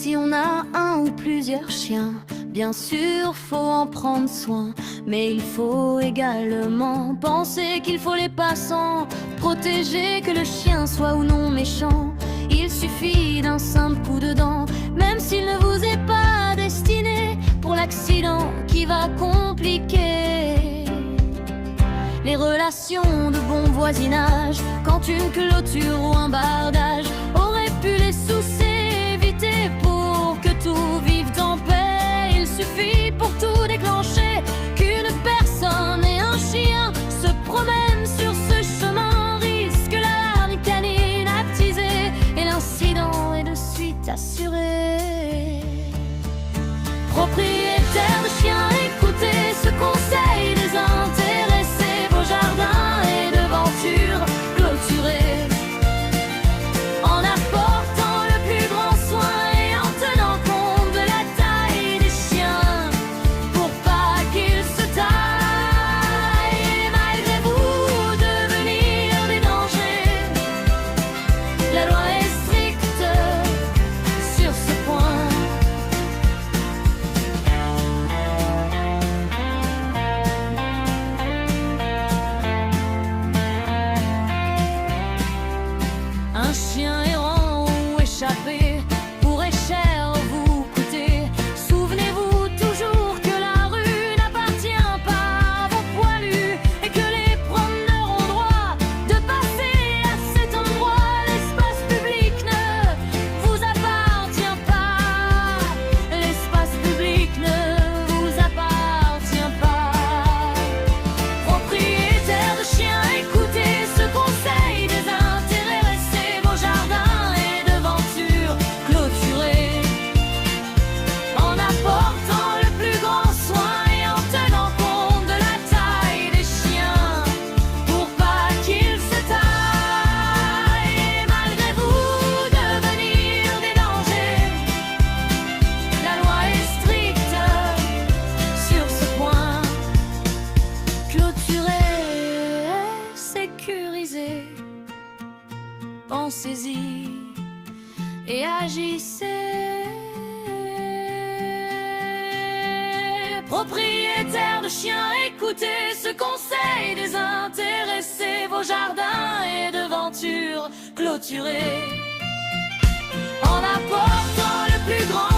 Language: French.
Si on a un ou plusieurs chiens, bien sûr faut en prendre soin, mais il faut également penser qu'il faut les passants protéger, que le chien soit ou non méchant. Il suffit d'un simple coup de dent, même s'il ne vous est pas destiné, pour l'accident qui va compliquer les relations de bon voisinage. Quand une clôture ou un bardage aurait pu les soucis éviter pour que tout vive en paix, il suffit pour tout déclencher qu'une personne et un chien se promènent sur ce chemin, risque la hargne canine attisée et l'incident est de suite assuré. Propriétaire de chien, écoutez ce conseil désintéressé, vos jardins et devantures clôturés, en apportant le plus grand soin et en tenant compte de la taille des chiens, pour pas qu'ils se taillent et malgré vous devenir des dangers. La loi est stricte sur ce point. Un chien errant ou échappé pourrait cher vous coûter. Souvenez-vous toujours que la rue n'appartient pas à vos poilus et que les promeneurs ont droit de passer à cet endroit. L'espace public ne vous appartient pas. L'espace public ne vous appartient pas. Propriétaire de chien, écoutez ce conseil désintéressé, vos jardins et devantures clôturés, en apportant le plus grand soin et en tenant compte de la taille des chiens, pour pas qu'ils se taillent et malgré vous devenir des dangers. La loi est stricte sur ce point. Clôturé, sécurisé, pensez-y et agissez. Propriétaire de chien, écoutez ce conseil désintéressé, vos jardins et devantures clôturés, en apportant le plus grand